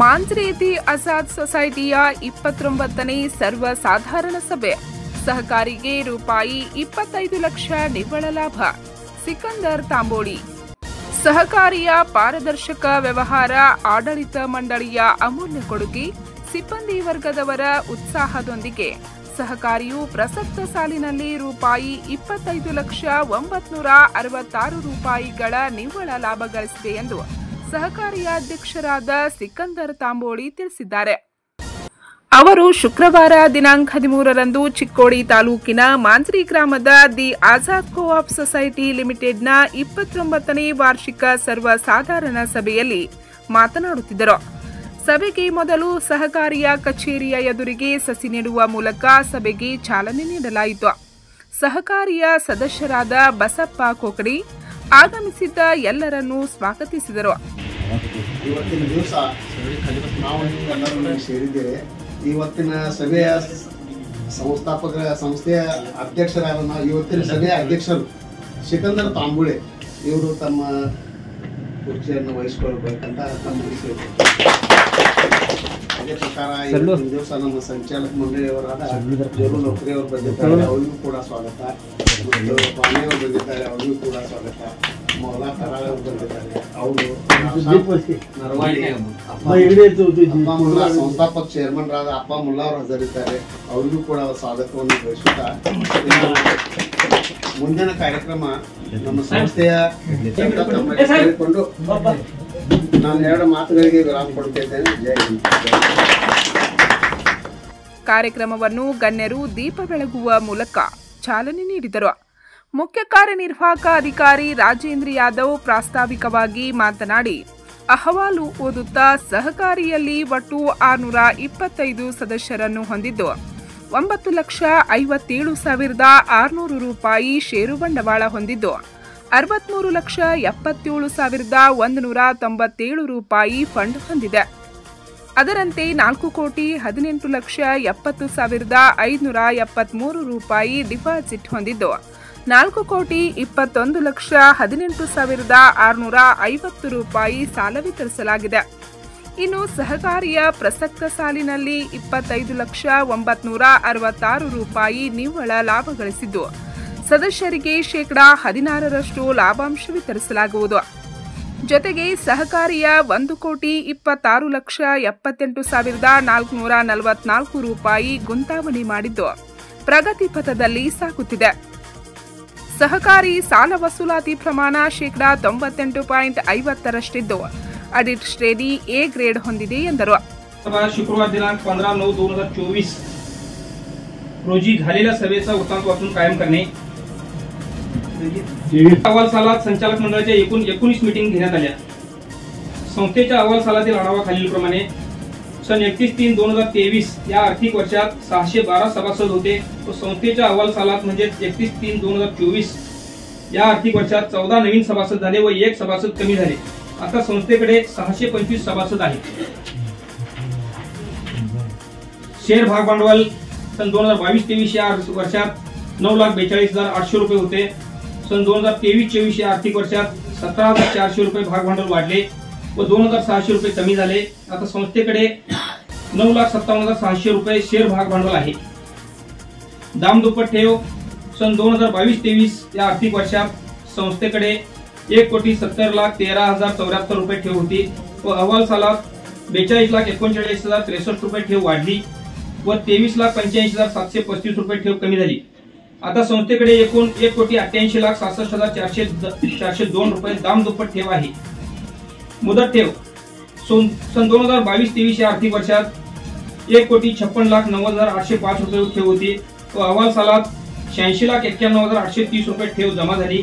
ಮಾಂಜ್ರೇತಿ ಆಜಾದ್ ಸೊಸೈಟಿಯ 29ನೇ ಸರ್ವಸಾಧಾರಣ ಸಭೆ. ಸಹಕಾರಿಗೆ ರೂಪಾಯಿ 25 ಲಕ್ಷ ನಿವ್ವಳ ಲಾಭ. ಸಿಕಂದರ್ ತಾಂಬೋಳಿ. ಸಹಕಾರಿಯ ಪಾರದರ್ಶಕ ವ್ಯವಹಾರ ಆಡಳಿತ ಮಂಡಳಿಯ ಅಮೂಲ್ಯ ಕೊಡುಗೆ. ಸಿಬ್ಬಂದಿ ವರ್ಗದವರ ಉತ್ಸಾಹದೊಂದಿಗೆ ಸಹಕಾರಿಯು ಪ್ರಸಕ್ತ ಸಾಲಿನಲ್ಲಿ ರೂಪಾಯಿ 25,966 ರೂಪಾಯಿಗಳ ನಿವ್ವಳ ಲಾಭ ಗಳಿಸಿದೆ ಎಂದು ಸಹಕಾರಿಯ ಅಧ್ಯಕ್ಷರಾದ ಸಿಕಂದರ್ ತಾಂಬೋಳಿ ತಿಳಿಸಿದ್ದಾರೆ. ಅವರು ಶುಕ್ರವಾರ ದಿನಾಂಕ 13ರಂದು ಚಿಕ್ಕೋಡಿ ತಾಲೂಕಿನ ಮಾಂಜ್ರಿ ಗ್ರಾಮದ ದಿ ಆಜಾದ್ ಕೋಆಪ್ ಸೊಸೈಟಿ ಲಿಮಿಟೆಡ್ನ 29ನೇ ವಾರ್ಷಿಕ ಸರ್ವಸಾಧಾರಣ ಸಭೆಯಲ್ಲಿ ಮಾತನಾಡುತ್ತಿದ್ದರು. ಸಭೆಗೆ ಮೊದಲು ಸಹಕಾರಿಯ ಕಚೇರಿಯ ಎದುರಿಗೆ ಸಸಿ ನೆಡುವ ಮೂಲಕ ಸಭೆಗೆ ಚಾಲನೆ ನೀಡಲಾಯಿತು. ಸಹಕಾರಿಯ ಸದಸ್ಯರಾದ ಬಸಪ್ಪ ಕೋಕಡಿ ಆಗಮಿಸಿದ್ದ ಎಲ್ಲರನ್ನೂ ಸ್ವಾಗತಿಸಿದರು. ಇವತ್ತಿನ ದಿವಸ ನಾವು ಎಲ್ಲರೂ ಸೇರಿದ್ದೇವೆ. ಇವತ್ತಿನ ಸಭೆಯ ಸಂಸ್ಥೆಯ ಅಧ್ಯಕ್ಷರಾದ ಇವತ್ತಿನ ಸಭೆಯ ಅಧ್ಯಕ್ಷರು ಸಿಕಂದರ್ ತಾಂಬೋಳಿ ಇವರು ತಮ್ಮ ಕುರ್ಚಿಯನ್ನು ವಹಿಸಿಕೊಳ್ಬೇಕಂತ ತಮ್ಮ ಅದೇ ಪ್ರಕಾರ ಇವತ್ತಿನ ದಿವಸ ನಮ್ಮ ಸಂಚಾಲಕ ಮಂಡಳಿಯವರಾದ ಜೋರು ನೌಕರಿಯವರು ಬಂದಿದ್ದಾರೆ, ಅವರಿಗೂ ಕೂಡ ಸ್ವಾಗತ. ಮತ್ತು ಪಾಣಿಯವರು ಬಂದಿದ್ದಾರೆ, ಅವರಿಗೂ ಕೂಡ ಸ್ವಾಗತ. ಮೌಲಾ ಕರಾಳ ಅವರು ಬಂದಿದ್ದಾರೆ, ಅವರು ನರವಾಡಿ ಅಪ್ಪ ಮುಲ್ಲಾ ಸಂಸ್ಥಾಪಕ ಚೇರ್ಮನ್ ರಾದ ಅಪ್ಪ ಮುಲ್ಲಾ ಅವರು ಹಾಜರಿದ್ದಾರೆ, ಅವರಿಗೂ ಕೂಡ ಸ್ವಾಗತವನ್ನು ಬಯಸುತ್ತಾ ಮುಂದಿನ ಕಾರ್ಯಕ್ರಮ ನಮ್ಮ ಸಂಸ್ಥೆಯ ಕೇಳಿಕೊಂಡು ನಾನು ಎರಡು ಮಾತುಗಳಿಗೆ ವಿರಾಮ ಕೊಡುತ್ತಿದ್ದೇನೆ. ಜೈ ಹಿಂದ್. ಕಾರ್ಯಕ್ರಮವನ್ನು ಗಣ್ಯರು ದೀಪ ಬೆಳಗುವ ಮೂಲಕ ಚಾಲನೆ ನೀಡಿದರು. ಮುಖ್ಯ ಕಾರ್ಯನಿರ್ವಾಹಕ ಅಧಿಕಾರಿ ರಾಜೇಂದ್ರ ಯಾದವ್ ಪ್ರಾಸ್ತಾವಿಕವಾಗಿ ಮಾತನಾಡಿ, ಅಹವಾಲು ಓದುತ್ತಾ ಸಹಕಾರಿಯಲ್ಲಿ ಒಟ್ಟು 625 ಸದಸ್ಯರನ್ನು ಹೊಂದಿದ್ದು 9,57,600 ರೂಪಾಯಿ ಷೇರು ಬಂಡವಾಳ ಹೊಂದಿದ್ದು 63,77,197 ರೂಪಾಯಿ ಫಂಡ್ ಹೊಂದಿದೆ. ಅದರಂತೆ 4,70,70,573 ರೂಪಾಯಿ ಡಿಪಾಸಿಟ್ ಹೊಂದಿದ್ದು 4,21,18,650 ರೂಪಾಯಿ ಸಾಲ ವಿತರಿಸಲಾಗಿದೆ. ಇನ್ನು ಸಹಕಾರಿಯ ಪ್ರಸಕ್ತ ಸಾಲಿನಲ್ಲಿ 25,966 ರೂಪಾಯಿ ನಿವ್ವಳ ಲಾಭ ಗಳಿಸಿದ್ದು ಸದಸ್ಯರಿಗೆ ಶೇಕಡಾ 16ರಷ್ಟು ಲಾಭಾಂಶ ವಿತರಿಸಲಾಗುವುದು. ಜೊತೆಗೆ ಸಹಕಾರಿಯ 1,76,78,444 ರೂಪಾಯಿ ಗುಂತಾವಣೆ ಮಾಡಿದ್ದು ಪ್ರಗತಿ ಪಥದಲ್ಲಿ ಸಾಗುತ್ತಿದೆ. ಸಹಕಾರಿ ಸಾಲ ವಸೂಲಾತಿ ಪ್ರಮಾಣ ಶೇಕಡಾ 98.50ರಷ್ಟಿದ್ದು ಆಡಿಟ್ ಶ್ರೇಣಿ ಎ ಗ್ರೇಡ್ ಹೊಂದಿದೆ ಎಂದರು. शुक्रवार दिनांक 15/9/2024 रोजी झालेल्या सभेचा वृत्तांत वाचून कायम करणे. अहवाल सालात संचालक मंडळाच्या एकूण 19 मीटिंग घेण्यात आल्या. संस्थेच्या अहवाल सालातील आढावा खालीलप्रमाणे. सन 31/3/2023 या आर्थिक वर्षात 612 सभासद होते व संस्थेच्या अहवाल सालात म्हणजे 31/3/2024 या आर्थिक वर्षात 14 नवीन सभासद झाले व 1 सभासद कमी झाले. आता संस्थेकडे 625 सभासद आहेत. शेअर भाग भांडवल सन 2022-23 या वर्षात 9,42,800 रुपये होते. सन 2023-24 या आर्थिक वर्षात 17,400 रुपये भाग भांडवल वाढले व 2,600 रुपये कमी झाले. आता संस्थेकडे 9,57,600 रुपये शेअर भाग भांडवल आहे. दामदुप्पट ठेव सन 2022-23 या आर्थिक वर्षात संस्थेकडे 1,70,13,074 रुपये ठेव होती व अहवाल सालात 42,39,063 रुपये ठेव वाढली व 23,85,735 रुपये ठेव कमी झाली. आता संस्थेकडे एकूण 1,80,66,402 रुपये दामदुप्पट ठेव आहे. मुदत ठेव सन 2022-23 या आर्थिक वर्षात 1,56,90,805 रुपये ठेव होती व अहवाल सालात 86,91,830 रुपये ठेव जमा झाली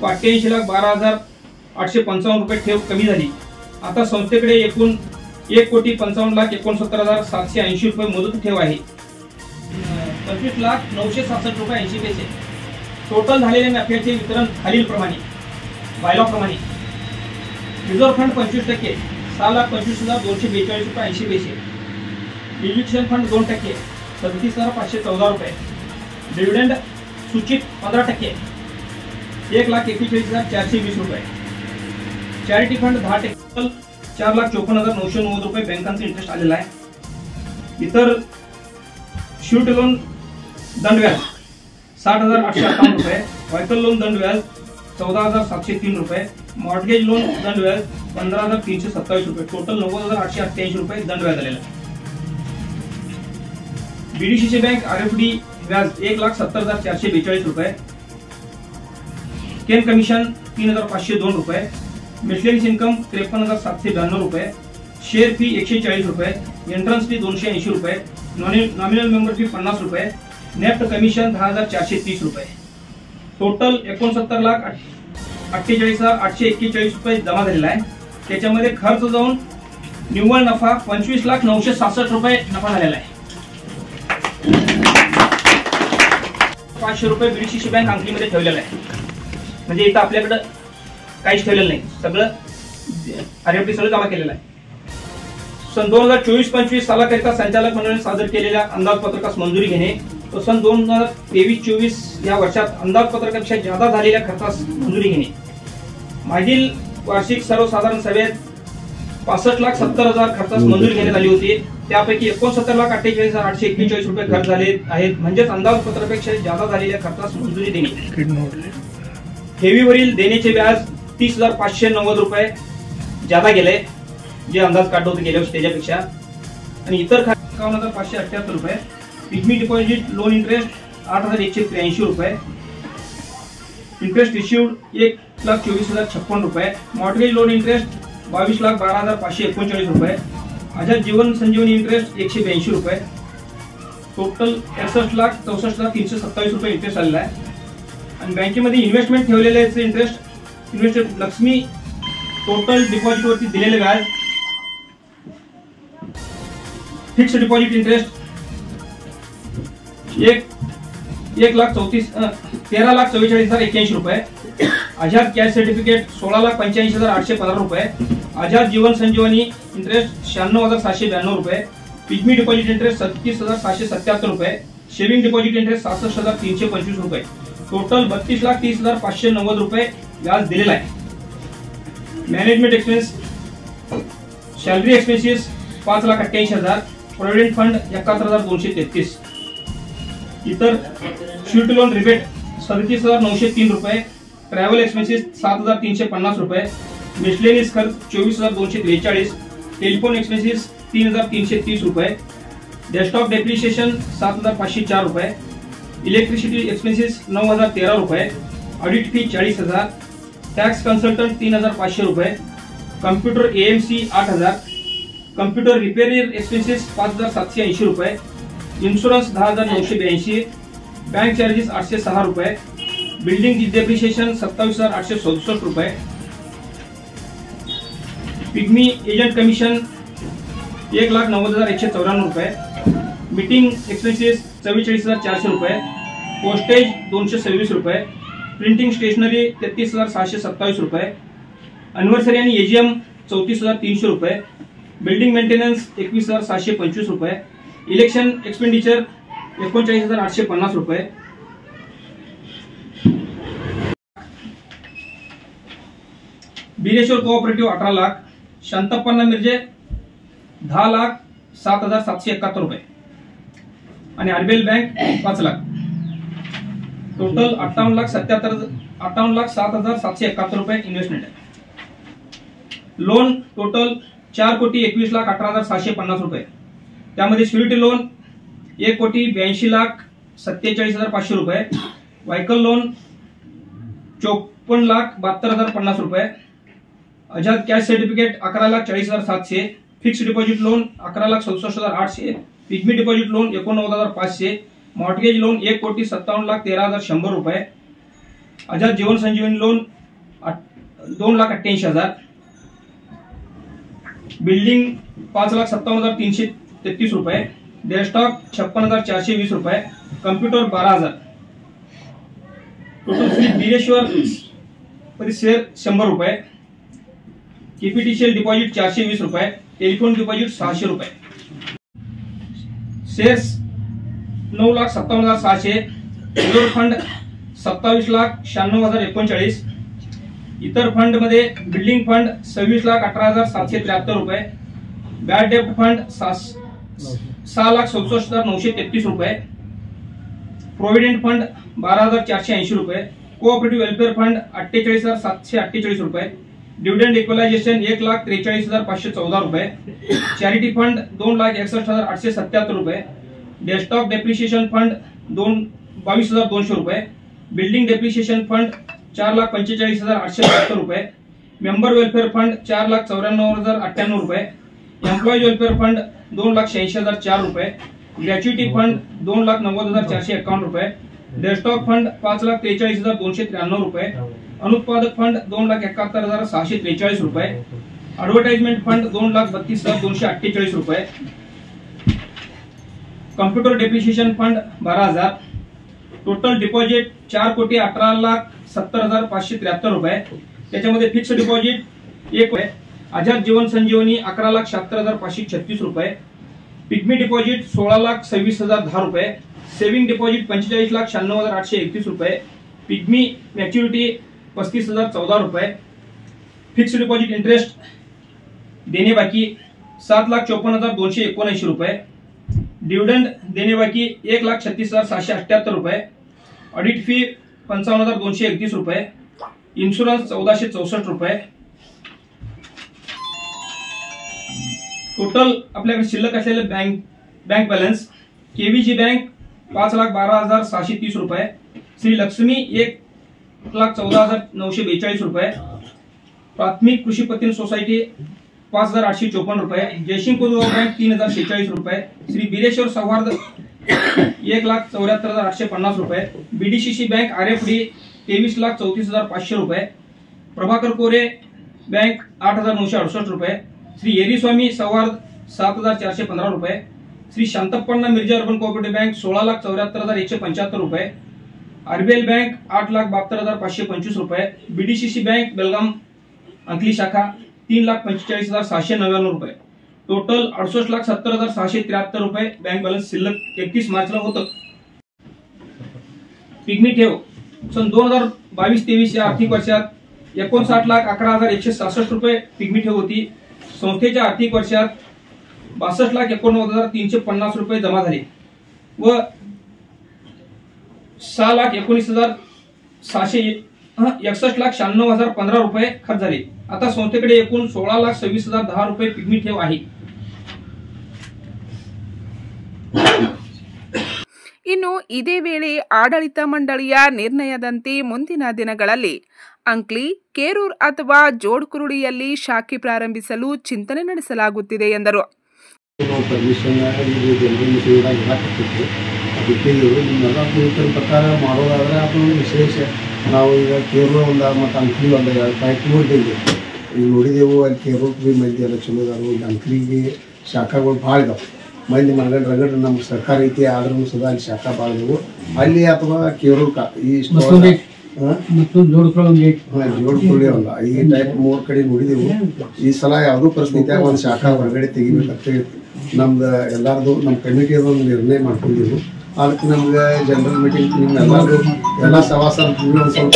व 88,12,855 रुपये ठेव कमी झाली. आता संस्थेकडे एकूण 1,55,69,780 रुपये मुदत ठेव आहे. 25,967 रुपये 80 पैसे. टोटल झालेल्या नफ्याचे वितरण खालीलप्रमाणे. बायलॉ प्रमाणे रिझर्व्ह फंड 25%, 6,25,242 रुपये 80 पैसे. इलेक्शन फंड 2%, 37,514 रुपये. डिव्हिडंड सूचित 15%, 1,41,420 रुपये. चॅरिटी फंड 10% 4,54,990 रुपये बँकांचा इंटरेस्ट आलेला आहे। इतर श्युरिटी लोन दंडव्याज 60,858 रुपये, व्हायकल लोन दंडव्याज 14,703 रुपये, मॉर्टगेज लोन दंडव्याज 15,327 रुपये, टोटल 90,888 रुपये दंडव्याज आलेला आहे। बीडीसीसी बँक आरएफडी व्याज 1,70,442 रुपये, केन कमिशन 3,502 रुपये, मिसलेनियस इन्कम 53,792 रुपये, शेअर फी 140 रुपये, एंट्रन्स फी 280 रुपये, नॉमिनल मेंबर फी 50 रुपये, नेफ्ट कमिशन 10,430 रुपये, टोटल 69,48,841 रुपये जमा झालेला आहे। त्याच्यामध्ये खर्च जाऊन निव्वळ नफा 25,966 रुपये नफा झालेला आहे। 500 रुपये बीडीसीसी बँक अंकलीमध्ये ठेवलेला आहे, म्हणजे इथं आपल्याकडे काहीच ठेवलेलं नाही, सगळं आरएफडी सगळं जमा केलेलं आहे। सन 2024-25 सालाकरिता संचालक मंडळाने सादर केलेल्या अंदाजपत्रकास मंजुरी घेणे व सन 2023-24 या वर्षात अंदाजपत्रकापेक्षा जादा झालेल्या खर्चास मंजुरी घेणे। मागील वार्षिक सर्वसाधारण सभेत 65,70,000 खर्चास मंजुरी घेण्यात आली होती, त्यापैकी 69,48,841 रुपये खर्च झाले आहेत, म्हणजेच अंदाजपत्रकापेक्षा जादा झालेल्या खर्चास मंजुरी देणे। ठेवीवरील देण्याचे व्याज 30,590 रुपये जादा गेले, जे अंदाज काढलं होतं गेल्या वर्षी त्याच्यापेक्षा, आणि इतर 51,578 रुपये। पिग्मी डिपॉझिट लोन इंटरेस्ट 8,183 रुपये, इंटरेस्ट रिसिव्ड 1,24,056 रुपये, मॉर्टगेज लोन इंटरेस्ट 22,12,539 रुपये, आझाद जीवन संजीवनी इंटरेस्ट 182 रुपये, टोटल 61,64,327 रुपये इंटरेस्ट आलेला आहे। आणि बँकेमध्ये इन्व्हेस्टमेंट ठेवलेले interest, invested Lakshmi total deposit वरती दिलेले व्याज, फिक्स्ड डिपॉझिट इंटरेस्ट 13,44,81 रुपये, आझाद कॅश सर्टिफिकेट 16,85,815 रुपये, आझाद जीवन संजीवनी इंटरेस्ट 96,792 रुपये, पिग्मी डिपॉझिट इंटरेस्ट 37,777 रुपये, सेव्हिंग डिपॉझिट इंटरेस्ट 66,325 रुपये, टोटल 32,30,590 रुपये व्याज दिलेला आहे। Management expense, salary expenses 5,88,000, provident fund 71,233, इतर श्युरिटी लोन रिबेट 37,903 रुपये, ट्रॅव्हल एक्सपेन्सेस 7,350 रुपये, मिसलेनियस खर्च 24,243, टेलिफोन एक्सपेन्सेस 3,330 रुपये, डेस्कटॉप डेप्रिशिएशन 7,504 रुपये, इलेक्ट्रिसिटी एक्सपेन्सेस 9,013 रुपये, ऑडिट फी 40,000, टॅक्स कन्सल्टंट 3,500 रुपये, computer AMC 8,000, computer repair expenses 5,780 रुपये, इन्शुरन्स 10,982, बँक चार्जेस 806 रुपये, बिल्डिंग डेप्रिशिएशन 27,867 रुपये, पिग्मी एजंट कमिशन 1,90,194 रुपये, मीटिंग एक्सपेन्सेस 44,400 रुपये, पोस्टेज 226 रुपये, प्रिंटिंग स्टेशनरी 33,627 रुपये, अनिव्हर्सरी आणि एजीएम 34,300 रुपये, बिल्डिंग मेंटेनन्स 21,725 रुपये, इलेक्शन एक्सपेंडिचर 39,850 रुपये, बिरेश्वर कोऑपरेटिव्ह 18 लाख, शांतप्पन्ना मिर्जे 10,07,771 रुपये आणि आरबीएल बँक 5 लाख, टोटल 58,07,771 रुपये इन्व्हेस्टमेंट आहे। लोन टोटल 4,21,18,750 रुपये, त्यामध्ये श्युरिटी लोन 1,82,47,500 रुपये, व्हायकल लोन 54,72,050 रुपये, Azad cash certificate 11,40,700, fixed deposit loan 11,67,800, pygmy deposit loan 89,500, mortgage loan 1,57,13,100 रुपये, आझाद जीवन संजीवनी लोन 2,88,000, बिल्डिंग 5,57,333 रुपये, डेस्कटॉप 56,420 रुपये, कम्प्युटर 12,000, टोटल फी बिरेश्वर शेअर 100 रुपये, केपीटीसीएल डिपॉझिट 420 रुपये, टेलिफोन डिपॉझिट 600 रुपये, शेअर्स 9,57,600, रिझर्व्ह फंड 27,96,039, इतर फंड मध्ये बिल्डिंग फंड 26,18,773 रुपये, बॅड डेप्ट फंड 6,67,933 रुपये, प्रोव्हिडंट फंड 12,480 रुपये, कोऑपरेटिव्ह वेलफेअर फंड 48,748 रुपये, डिव्हिडंड इक्वलायझेशन 1,43,514 रुपये, चॅरिटी फंड 2,61,877 रुपये, डेस्कटॉप डेप्रिशिएशन फंड 22,200 रुपये, बिल्डिंग डेप्रिशिएशन फंड 4,45,872 रुपये, मेंबर वेलफेअर फंड 4,94,098 रुपये, एम्प्लॉईज वेलफेअर फंड 2,86,004 रुपये, ग्रॅच्युटी फंड 2,90,451 रुपये, डेस्कटॉप फंड 5,43,293 रुपये, अनुत्पादक फंड 2,71,643 रुपये, ऍडव्हर्टाइजमेंट फंड 2,32,248 रुपये, computer depreciation fund 12,000, total deposit 4,18,70,573 रुपये, त्याच्यामध्ये फिक्स डिपॉझिट 1 रुपये, आझाद जीवन संजीवनी 11,76,536 रुपये, पिग्मी डिपॉझिट 16,26,010 रुपये, सेव्हिंग डिपॉझिट 45,96,831 रुपये, पिग्मी मॅच्युरिटी 35,014 रुपये, फिक्स डिपॉझिट इंटरेस्ट देणे बाकी 7,54,279 रुपये, डिव्हिडंड देणे बाकी 1,36,778 रुपये, ऑडिट फी 55,231 रुपये, इन्शुरन्स 1,464 रुपये. टोटल आपल्याकडे शिल्लक असलेले बँक बॅलन्स केव्हीजी बँक 5,12,630 रुपये, श्री लक्ष्मी 1,14,942 रुपये, प्राथमिक कृषी पत्ती सोसायटी 5,854 रुपये, जयसिंग कोदगाव बँक 3,046 रुपये, श्री बिरेश्वर सौहार्द 1,74,850 रुपये, बीडीसीसी बँक आरएफडी 23,34,500 रुपये, प्रभाकर कोरे बँक 8,968 रुपये, श्री येरीस्वामी सौहार्द 7,415 रुपये, Shri Shantappanna Mirza urban cooperative bank 16,74,175 रुपये, आरबीएल बँक 8,72,525 रुपये, बीडीसीसी बँक बेलगाम अंकली शाखा 3,45,799 रुपये. टोटल 68,70,673 रुपये बँक बॅलन्स शिल्लक 31 मार्चला होतं. पिग्मी ठेव सन 2022-23 या आर्थिक वर्षात 59,11,166 रुपये पिग्मी ठेव होती. संस्थेच्या आर्थिक वर्षात 62,89,350 रुपये जमा झाले व 6,19,661,96,015 रुपये खर्च झाले. आता संस्थेकडे एकूण 16,26,010 रुपये पिग्मी ठेव आहे. ಇನ್ನು ಇದೇ ವೇಳೆ ಆಡಳಿತ ಮಂಡಳಿಯ ನಿರ್ಣಯದಂತೆ ಮುಂದಿನ ದಿನಗಳಲ್ಲಿ ಅಂಕ್ಲಿ, ಕೇರೂರ್ ಅಥವಾ ಜೋಡ್ಕುರುಳಿಯಲ್ಲಿ ಶಾಖೆ ಪ್ರಾರಂಭಿಸಲು ಚಿಂತನೆ ನಡೆಸಲಾಗುತ್ತಿದೆ ಎಂದರು. ಪ್ರಕಾರ ಮಾಡೋದಾದ್ರೆ ಅದು ವಿಶೇಷ ನಾವು ಈಗ ಕೇರಳ ಒಂದು ಮತ್ತು ಅಂಕ್ಲಿ ಒಂದು 2 ಈಗ ನೋಡಿದೆವು. ಅಲ್ಲಿ ಕೇರಳಕ್ಕೆ ಭೀ ಮಂದಿ ಎಲ್ಲ ಚಲೋ ಅದಾರು. ಇಲ್ಲಿ ಅಂಕ್ಲಿಗೆ ಶಾಖೆಗಳು ಭಾಳ ಇದಾವೆ. ಮಂದಿ ರಗಡ್ ನಮ್ಮ ಸರ್ಕಾರ ಐತಿ ಆದ್ರೂ ಸದಾ ಅಲ್ಲಿ ಶಾಖೆ ಭಾಳ ಇದಾವು. ಅಲ್ಲಿ ಅಥವಾ ಕೇರಳಕ್ಕ ಈ ಜೋಡ್ಕೊಳ್ಳಿ ಅಲ್ಲ ಈ ಟೈಪ್ 3 ಕಡೆ ನೋಡಿದೆವು. ಈ ಸಲ ಯಾವುದೋ ಪರಿಸ್ಥಿತಿಯಾಗ ಒಂದು ಶಾಖೆ ಹೊರಗಡೆ ತೆಗಿಬೇಕಂತ ನಮ್ದು ಎಲ್ಲರದು ನಮ್ಮ ಕಮಿಟಿ ಒಂದು ನಿರ್ಣಯ ಮಾಡ್ಕೊಂಡಿದ್ದೆವು. ಅದಕ್ಕೆ ನಮ್ಗೆ ಜನರಲ್ ಮೀಟಿಂಗ್ ನಿಮ್ಮೆಲ್ಲರೂ ಎಲ್ಲ ಸವಾಸರ ಒಂದು ಸ್ವಲ್ಪ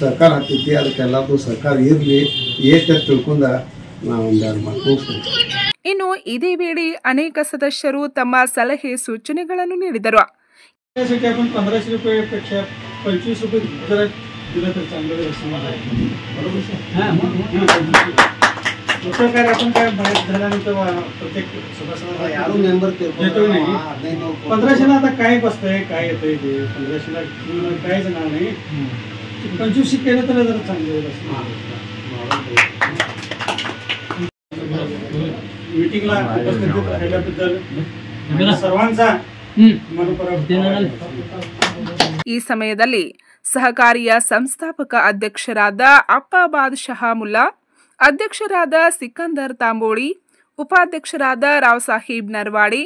ಸರ್ಕಾರ ಹಾಕೈತಿ. ಅದಕ್ಕೆ ಎಲ್ಲರದು ಸರ್ಕಾರ ಇರಲಿ ಏಟ್ ತಿಳ್ಕೊಂಡ ನಾವು ಒಂದು ಮಾಡ್ಕೋತೀವಿ. ಇನ್ನು ಇದೇ ವೇಳೆ ಅನೇಕ ಸದಸ್ಯರು ತಮ್ಮ ಸಲಹೆ ಸೂಚನೆಗಳನ್ನು ನೀಡಿದರು. आपण 1500 रुपयापेक्षा 25 रुपये जरा दिलं तर चांगलं काय आपण काय बाहेर झाल्यानंतर प्रत्येक सदस्याला ಯಾರು ಮೆಂಬರ್ देतो नाही. 1500ला आता काय बसतंय काय येतंय ते 1500ला काहीच येणार नाही. 25 केलं तर जरा चांगलं मीटिंगला उपस्थित राहिल्याबद्दल सर्वांचा ಈ ಸಮಯದಲ್ಲಿ ಸಹಕಾರಿಯ ಸಂಸ್ಥಾಪಕ ಅಧ್ಯಕ್ಷರಾದ ಅಪ್ಪ ಬಾದಶಾಹ ಮುಲ್ಲಾ, ಅಧ್ಯಕ್ಷರಾದ ಸಿಕಂದರ್ ತಾಂಬೋಳಿ, ಉಪಾಧ್ಯಕ್ಷರಾದ ರಾವ್ ಸಾಹೀಬ್ ನರ್ವಾಡೆ,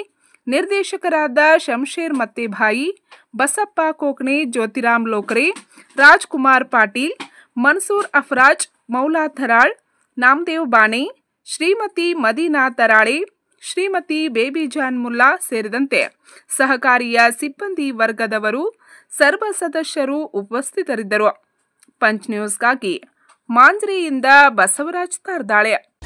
ನಿರ್ದೇಶಕರಾದ ಶಂಶೇರ್ ಮತ್ತೇಭಾಯಿ, ಬಸಪ್ಪ ಕೋಕ್ನೆ, ಜ್ಯೋತಿರಾಮ್ ಲೋಕರೆ, ರಾಜ್ಕುಮಾರ್ ಪಾಟೀಲ್, ಮನ್ಸೂರ್ ಅಫರಾಜ್, ಮೌಲಾ ಥರಾಳ್, ನಾಮದೇವ್ ಬಾಣೆ, ಶ್ರೀಮತಿ ಮದೀನಾ ತರಾಳೆ, ಶ್ರೀಮತಿ ಬೇಬಿಜಾನ್ ಮುಲ್ಲಾ ಸೇರಿದಂತೆ ಸಹಕಾರಿಯ ಸಿಬ್ಬಂದಿ ವರ್ಗದವರು ಸರ್ವ ಸದಸ್ಯರು ಉಪಸ್ಥಿತರಿದ್ದರು. ಪಂಚ್ ನ್ಯೂಸ್ಗಾಗಿ ಮಾಂಜ್ರಿಯಿಂದ ಬಸವರಾಜ್ ತಾರ್ದಾಳೆ.